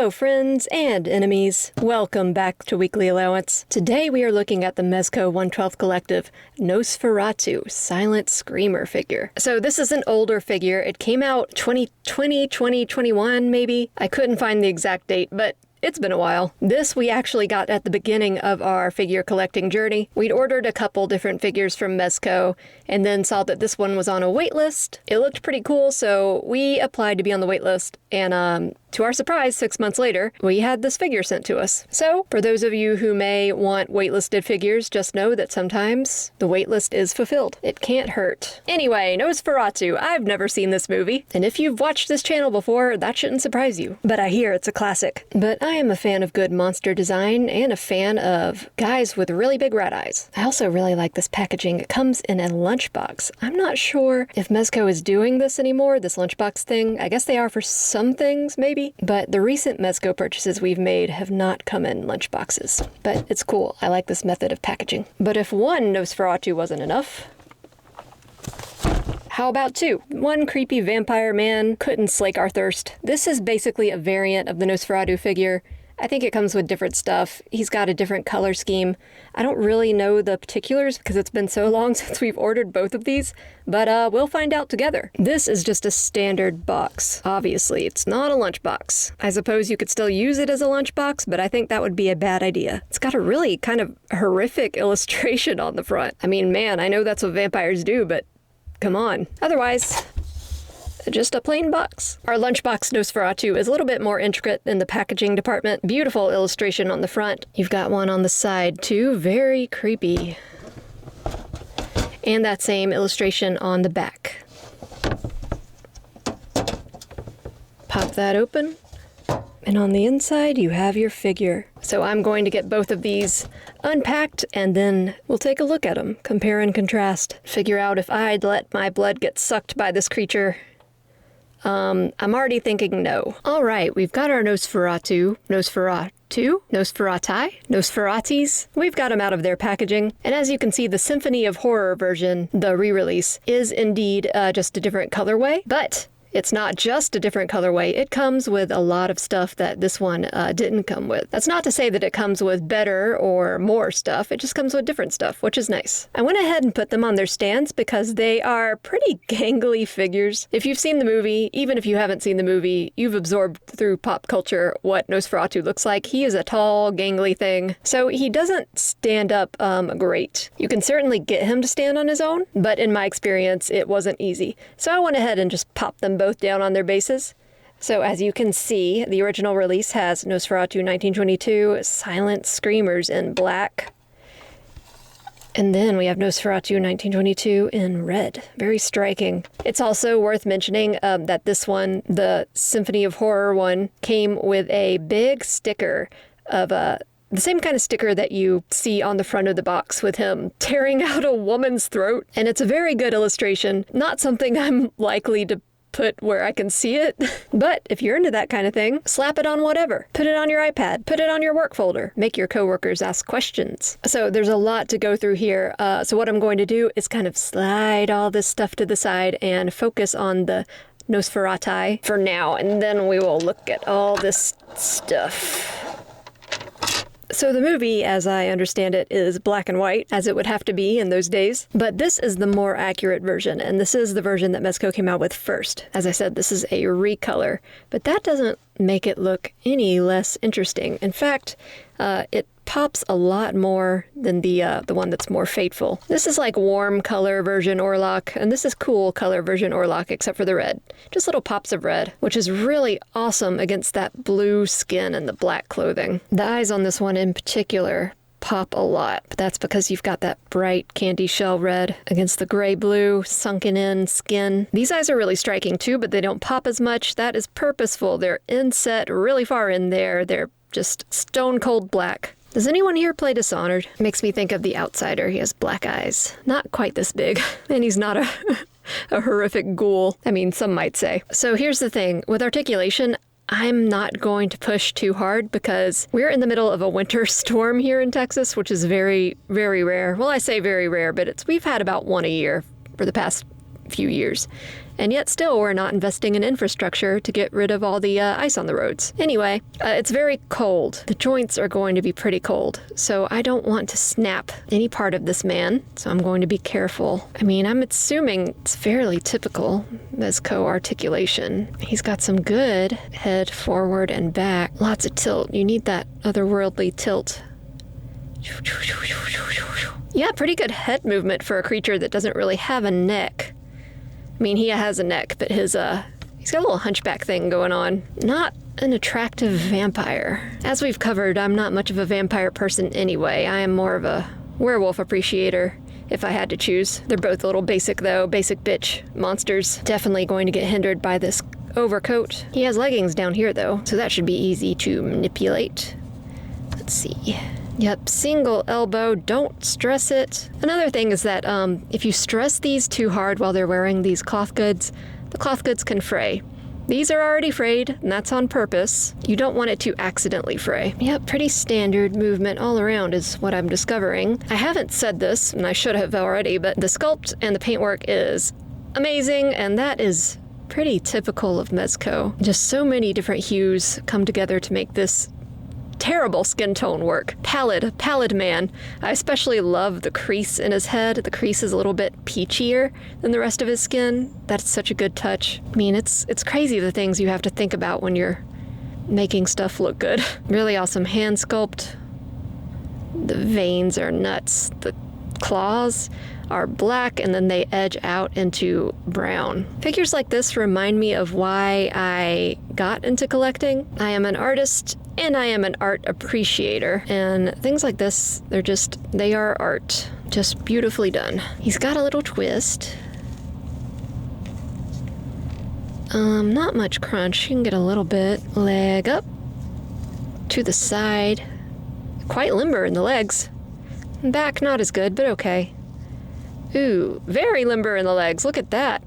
Hello friends and enemies, welcome back to Weekly Allowance. Today we are looking at the Mezco 1/12 Collective Nosferatu Silent Screamer figure. So this is an older figure. It came out 2020, 2021 maybe. I couldn't find the exact date, but it's been a while. This we actually got at the beginning of our figure collecting journey. We'd ordered a couple different figures from Mezco and then saw that this one was on a wait list. It looked pretty cool, so we applied to be on the wait list, and to our surprise, 6 months later, we had this figure sent to us. So, for those of you who may want waitlisted figures, just know that sometimes the waitlist is fulfilled. It can't hurt. Anyway, Nosferatu. I've never seen this movie, and if you've watched this channel before, that shouldn't surprise you. But I hear it's a classic. But I am a fan of good monster design and a fan of guys with really big red eyes. I also really like this packaging. It comes in a lunchbox. I'm not sure if Mezco is doing this anymore, this lunchbox thing. I guess they are for some things, maybe. But the recent Mezco purchases we've made have not come in lunchboxes. But it's cool. I like this method of packaging. But if one Nosferatu wasn't enough, how about two? One creepy vampire man couldn't slake our thirst. This is basically a variant of the Nosferatu figure. I think it comes with different stuff. He's got a different color scheme. I don't really know the particulars because it's been so long since we've ordered both of these, but we'll find out together. This is just a standard box. Obviously, it's not a lunchbox. I suppose you could still use it as a lunchbox, but I think that would be a bad idea. It's got a really kind of horrific illustration on the front. I mean, man, I know that's what vampires do, but come on. Otherwise, just a plain box. Our lunchbox Nosferatu is a little bit more intricate in the packaging department. Beautiful illustration on the front. You've got one on the side too, very creepy. And that same illustration on the back. Pop that open, and on the inside you have your figure. So I'm going to get both of these unpacked and then we'll take a look at them, compare and contrast, figure out if I'd let my blood get sucked by this creature. I'm already thinking no. All right, we've got our Nosferatis? We've got them out of their packaging. And as you can see, the Symphony of Horror version, the re-release, is indeed just a different colorway. But it's not just a different colorway. It comes with a lot of stuff that this one didn't come with. That's not to say that it comes with better or more stuff. It just comes with different stuff, which is nice. I went ahead and put them on their stands because they are pretty gangly figures. If you've seen the movie, even if you haven't seen the movie, you've absorbed through pop culture what Nosferatu looks like. He is a tall, gangly thing. So he doesn't stand up great. You can certainly get him to stand on his own, but in my experience, it wasn't easy. So I went ahead and just popped them both down on their bases. So as you can see, the original release has Nosferatu 1922, Silent Screamers in black. And then we have Nosferatu 1922 in red. Very striking. It's also worth mentioning that this one, the Symphony of Horror one, came with a big sticker of the same kind of sticker that you see on the front of the box with him tearing out a woman's throat. And it's a very good illustration. Not something I'm likely to put where I can see it. But if you're into that kind of thing, slap it on whatever. Put it on your iPad. Put it on your work folder. Make your coworkers ask questions. So there's a lot to go through here. So what I'm going to do is kind of slide all this stuff to the side and focus on the Nosferati for now. And then we will look at all this stuff. So the movie, as I understand it, is black and white, as it would have to be in those days. But this is the more accurate version, and this is the version that Mezco came out with first. As I said, this is a recolor, but that doesn't make it look any less interesting. In fact, it pops a lot more than the one that's more fateful. This is like warm color version Orlok, and this is cool color version Orlok, except for the red. Just little pops of red, which is really awesome against that blue skin and the black clothing. The eyes on this one in particular pop a lot, but that's because you've got that bright candy shell red against the gray-blue sunken in skin. These eyes are really striking too, but they don't pop as much. That is purposeful. They're inset really far in there. They're just stone cold black. Does anyone here play Dishonored? Makes me think of the Outsider. He has black eyes. Not quite this big. And he's not a horrific ghoul. I mean, some might say. So here's the thing. With articulation, I'm not going to push too hard because we're in the middle of a winter storm here in Texas, which is very, very rare. Well, I say very rare, but we've had about one a year for the past few years. and yet still we're not investing in infrastructure to get rid of all the ice on the roads. Anyway, it's very cold. The joints are going to be pretty cold, so I don't want to snap any part of this man, so I'm going to be careful. I mean, I'm assuming it's fairly typical Mezco articulation. He's got some good head forward and back. Lots of tilt. You need that otherworldly tilt. Yeah, pretty good head movement for a creature that doesn't really have a neck. I mean, he has a neck, but he's got a little hunchback thing going on. Not an attractive vampire. As we've covered, I'm not much of a vampire person anyway. I am more of a werewolf appreciator, if I had to choose. They're both a little basic, though. Basic bitch monsters. Definitely going to get hindered by this overcoat. He has leggings down here, though, so that should be easy to manipulate. Let's see. Yep, single elbow, don't stress it. Another thing is that if you stress these too hard while they're wearing these cloth goods, the cloth goods can fray. These are already frayed, and that's on purpose. You don't want it to accidentally fray. Yep, pretty standard movement all around is what I'm discovering. I haven't said this, and I should have already, but the sculpt and the paintwork is amazing, and that is pretty typical of Mezco. Just so many different hues come together to make this terrible skin tone work. Pallid man. I especially love the crease in his head. The crease is a little bit peachier than the rest of his skin. That's such a good touch. I mean, it's crazy the things you have to think about when you're making stuff look good. Really awesome hand sculpt. The veins are nuts. The claws are black and then they edge out into brown. Figures like this remind me of why I got into collecting. I am an artist and I am an art appreciator, and things like this, they are art. Just beautifully done. He's got a little twist. Not much crunch. You can get a little bit. Leg up to the side. Quite limber in the legs. Back, not as good, but okay. Ooh, very limber in the legs. Look at that.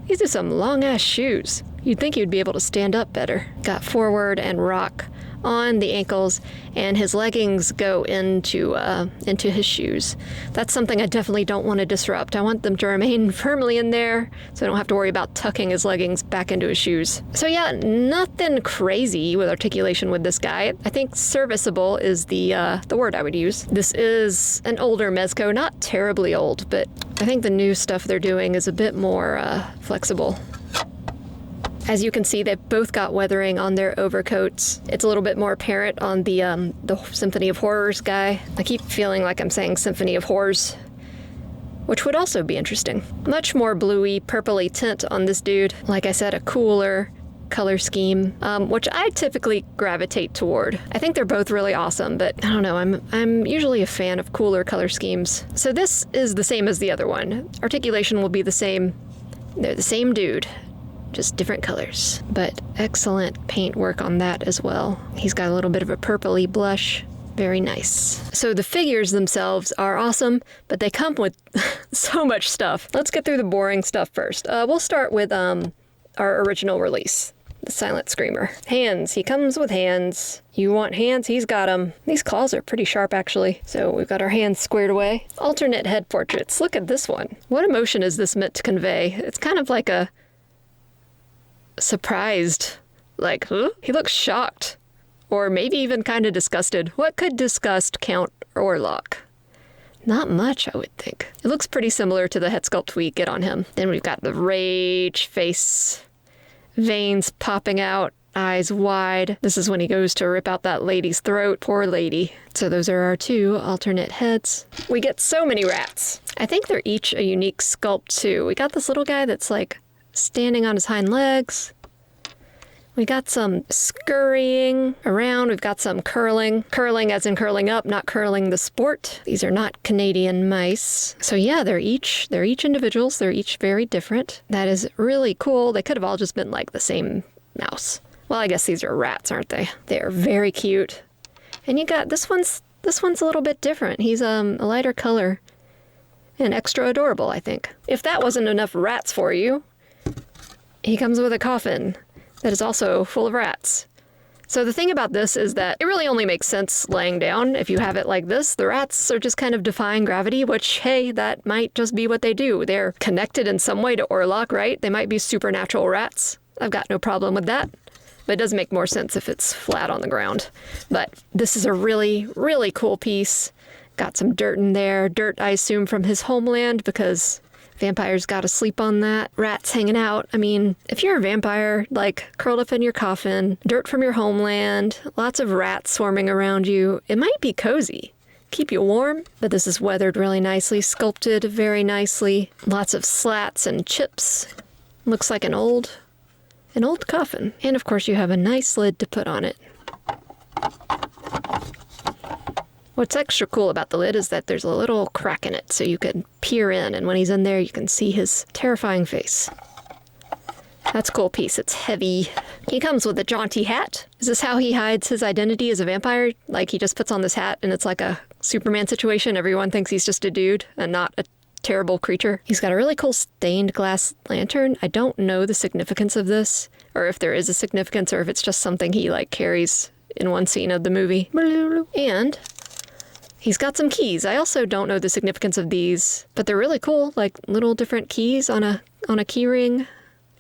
These are some long-ass shoes. You'd think you'd be able to stand up better. Got forward and rock on the ankles, and his leggings go into his shoes. That's something I definitely don't want to disrupt. I want them to remain firmly in there, so I don't have to worry about tucking his leggings back into his shoes. So yeah, nothing crazy with articulation with this guy. I think serviceable is the word I would use. This is an older Mezco, not terribly old, but I think the new stuff they're doing is a bit more flexible. As you can see, they've both got weathering on their overcoats. It's a little bit more apparent on the Symphony of Horrors guy. I keep feeling like I'm saying Symphony of Horrors, which would also be interesting. Much more bluey, purpley tint on this dude. Like I said, a cooler color scheme, which I typically gravitate toward. I think they're both really awesome, but I don't know, I'm usually a fan of cooler color schemes. So this is the same as the other one. Articulation will be the same. They're the same dude, just different colors, but excellent paint work on that as well. He's got a little bit of a purpley blush. Very nice. So the figures themselves are awesome, but they come with so much stuff. Let's get through the boring stuff first. We'll start with our original release, the Silent Screamer. Hands. He comes with hands. You want hands? He's got them. These claws are pretty sharp, actually. So we've got our hands squared away. Alternate head portraits. Look at this one. What emotion is this meant to convey? It's kind of like a surprised, like, huh? He looks shocked, or maybe even kind of disgusted. What could disgust count Orlok? Not much, I would think. It looks pretty similar to the head sculpt we get on him. Then we've got the rage face, veins popping out, eyes wide. This is when he goes to rip out that lady's throat. Poor lady. So those are our two alternate heads. We get so many rats. I think they're each a unique sculpt too. We got this little guy that's like standing on his hind legs. We got some scurrying around. We've got some curling. Curling as in curling up, not curling the sport. These are not Canadian mice. So yeah, they're each individuals. They're each very different. That is really cool. They could have all just been like the same mouse. Well, I guess these are rats, aren't they? They're very cute. And you got this one's a little bit different. He's a lighter color and extra adorable, I think. If that wasn't enough rats for you, he comes with a coffin that is also full of rats. So the thing about this is that it really only makes sense laying down. If you have it like this, the rats are just kind of defying gravity, which, hey, that might just be what they do. They're connected in some way to Orlok, right? They might be supernatural rats. I've got no problem with that. But it does make more sense if it's flat on the ground. But this is a really, really cool piece. Got some dirt in there. Dirt, I assume, from his homeland, because vampires gotta sleep on that. Rats hanging out. I mean, if you're a vampire, like, curled up in your coffin, dirt from your homeland, lots of rats swarming around you, it might be cozy. Keep you warm. But this is weathered really nicely, sculpted very nicely. Lots of slats and chips. Looks like an old coffin. And of course you have a nice lid to put on it. What's extra cool about the lid is that there's a little crack in it so you can peer in, and when he's in there you can see his terrifying face. That's a cool piece. It's heavy. He comes with a jaunty hat. Is this how he hides his identity as a vampire? Like, he just puts on this hat and it's like a Superman situation. Everyone thinks he's just a dude and not a terrible creature. He's got a really cool stained glass lantern. I don't know the significance of this, or if there is a significance, or if it's just something he like carries in one scene of the movie. And he's got some keys. I also don't know the significance of these, but they're really cool, like little different keys on a key ring.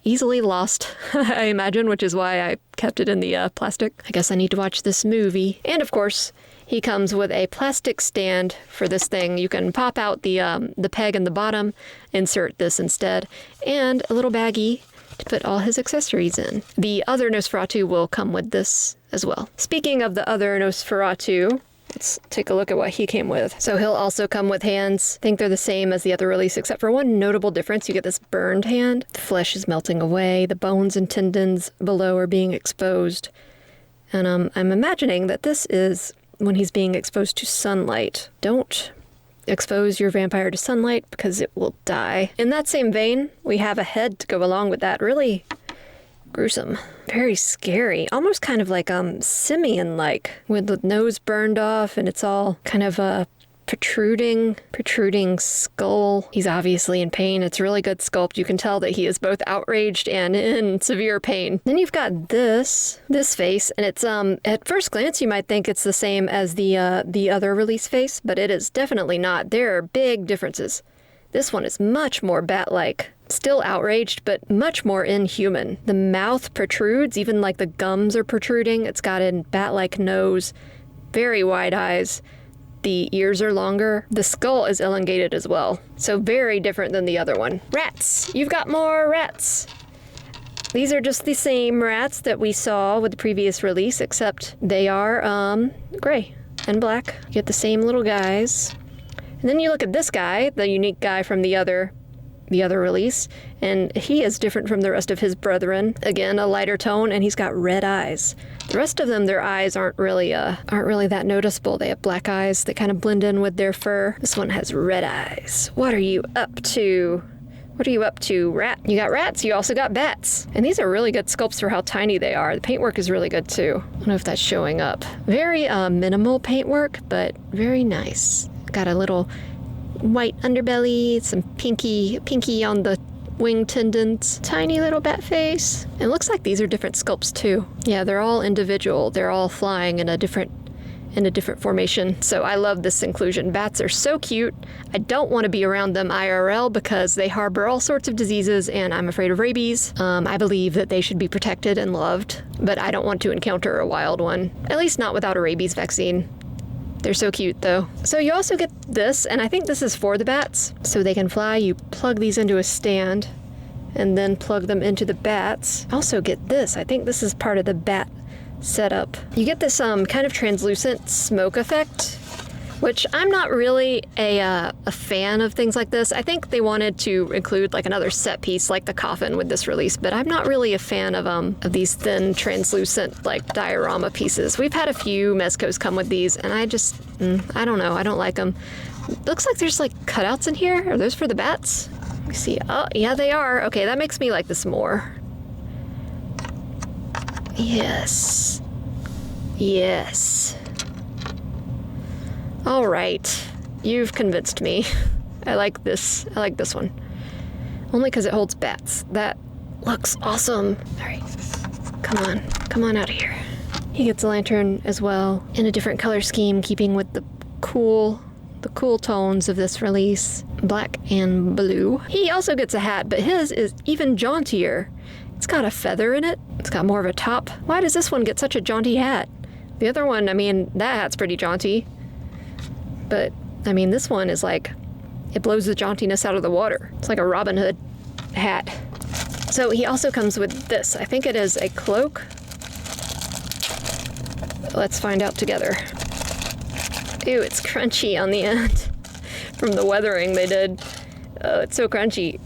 Easily lost, I imagine, which is why I kept it in the plastic. I guess I need to watch this movie. And of course, he comes with a plastic stand for this thing. You can pop out the peg in the bottom, insert this instead, and a little baggie to put all his accessories in. The other Nosferatu will come with this as well. Speaking of the other Nosferatu, let's take a look at what he came with. So he'll also come with hands. I think they're the same as the other release, except for one notable difference. You get this burned hand. The flesh is melting away. The bones and tendons below are being exposed. And I'm imagining that this is when he's being exposed to sunlight. Don't expose your vampire to sunlight because it will die. In that same vein, we have a head to go along with that. Really gruesome. Very scary. Almost kind of like simian-like, with the nose burned off and it's all kind of a protruding skull. He's obviously in pain. It's a really good sculpt. You can tell that he is both outraged and in severe pain. Then you've got this face, and it's at first glance you might think it's the same as the other release face, but it is definitely not. There are big differences. This one is much more bat-like. Still outraged, but much more inhuman. The mouth protrudes, even like the gums are protruding. It's got a bat-like nose, very wide eyes. The ears are longer. The skull is elongated as well. So very different than the other one. Rats! You've got more rats! These are just the same rats that we saw with the previous release, except they are gray and black. You get the same little guys. And then you look at this guy, the unique guy from the other release, and he is different from the rest of his brethren. Again, a lighter tone, and he's got red eyes. The rest of them, their eyes aren't really that noticeable. They have black eyes that kind of blend in with their fur. This one has red eyes. What are you up to? What are you up to, rat? You got rats, you also got bats. And these are really good sculpts for how tiny they are. The paintwork is really good too. I don't know if that's showing up. Very minimal paintwork, but very nice. Got a little white underbelly, some pinky on the wing tendons, tiny little bat face. It looks like these are different sculpts too. Yeah, they're all individual. They're all flying in a different formation. So I love this inclusion. Bats are so cute. I don't want to be around them IRL because they harbor all sorts of diseases and I'm afraid of rabies. I believe that they should be protected and loved, but I don't want to encounter a wild one, at least not without a rabies vaccine. They're so cute though. So you also get this, and I think this is for the bats. So they can fly, you plug these into a stand and then plug them into the bats. Also get this, I think this is part of the bat setup. You get this kind of translucent smoke effect, which I'm not really a fan of things like this. I think they wanted to include like another set piece like the coffin with this release, but I'm not really a fan of these thin translucent like diorama pieces. We've had a few Mezcos come with these and I just, I don't know, I don't like them. Looks like there's like cutouts in here. Are those for the bats? Let me see. Oh, yeah, they are. Okay, that makes me like this more. Yes. Yes. All right, you've convinced me. I like this one. Only because it holds bats. That looks awesome. All right, come on out of here. He gets a lantern as well in a different color scheme, keeping with the cool tones of this release, black and blue. He also gets a hat, but his is even jauntier. It's got a feather in it. It's got more of a top. Why does this one get such a jaunty hat? The other one, I mean, that hat's pretty jaunty. But, I mean, this one is like, it blows the jauntiness out of the water. It's like a Robin Hood hat. So he also comes with this. I think it is a cloak. Let's find out together. Ew, it's crunchy on the end from the weathering they did. Oh, it's so crunchy.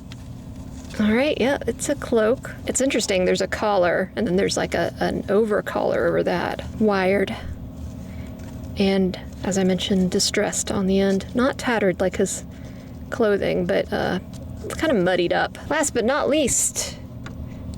All right, yeah, it's a cloak. It's interesting. There's a collar, and then there's like an over collar over that, wired. And as I mentioned, distressed on the end. Not tattered like his clothing, but it's kind of muddied up. Last but not least,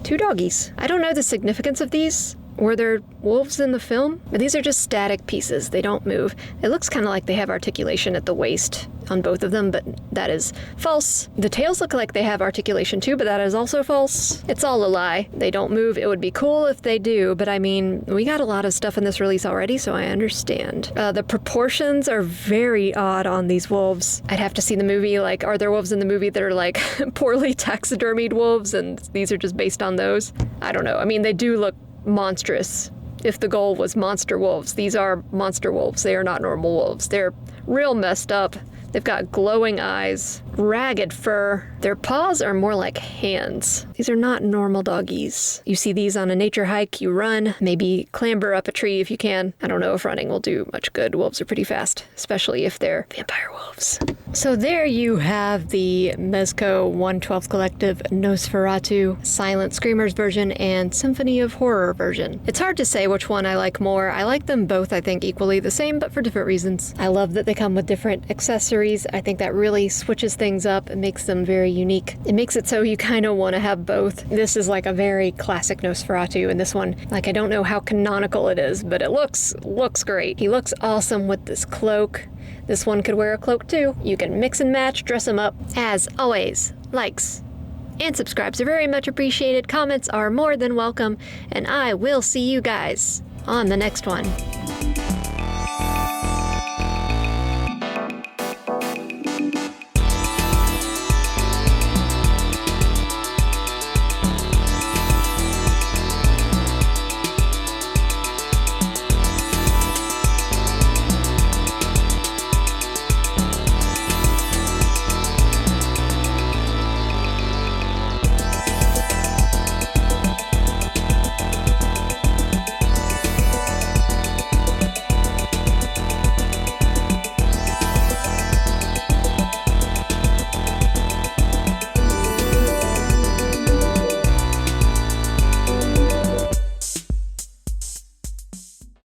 2 doggies. I don't know the significance of these. Were there wolves in the film? But these are just static pieces. They don't move. It looks kind of like they have articulation at the waist on both of them, but that is false. The tails look like they have articulation too, but that is also false. It's all a lie. They don't move. It would be cool if they do, but I mean, we got a lot of stuff in this release already, so I understand. The proportions are very odd on these wolves. I'd have to see the movie. Like, are there wolves in the movie that are like poorly taxidermied wolves, and these are just based on those? I don't know. I mean, they do look monstrous. If the goal was monster wolves, these are monster wolves. They are not normal wolves. They're real messed up. They've got glowing eyes, ragged fur. Their paws are more like hands. These are not normal doggies. You see these on a nature hike, you run, maybe clamber up a tree if you can. I don't know if running will do much good. Wolves are pretty fast, especially if they're vampire wolves. So there you have the Mezco 1/12 Collective Nosferatu Silent Screamers version and Symphony of Horror version. It's hard to say which one I like more. I like them both, I think, equally the same, but for different reasons. I love that they come with different accessories. I think that really switches things up and makes them very unique. It makes it so you kind of want to have both. This is like a very classic Nosferatu, and this one, like, I don't know how canonical it is, but it looks great. He looks awesome with this cloak. This one could wear a cloak too. You can mix and match, dress him up. As always, likes and subscribes are very much appreciated. Comments are more than welcome, and I will see you guys on the next one.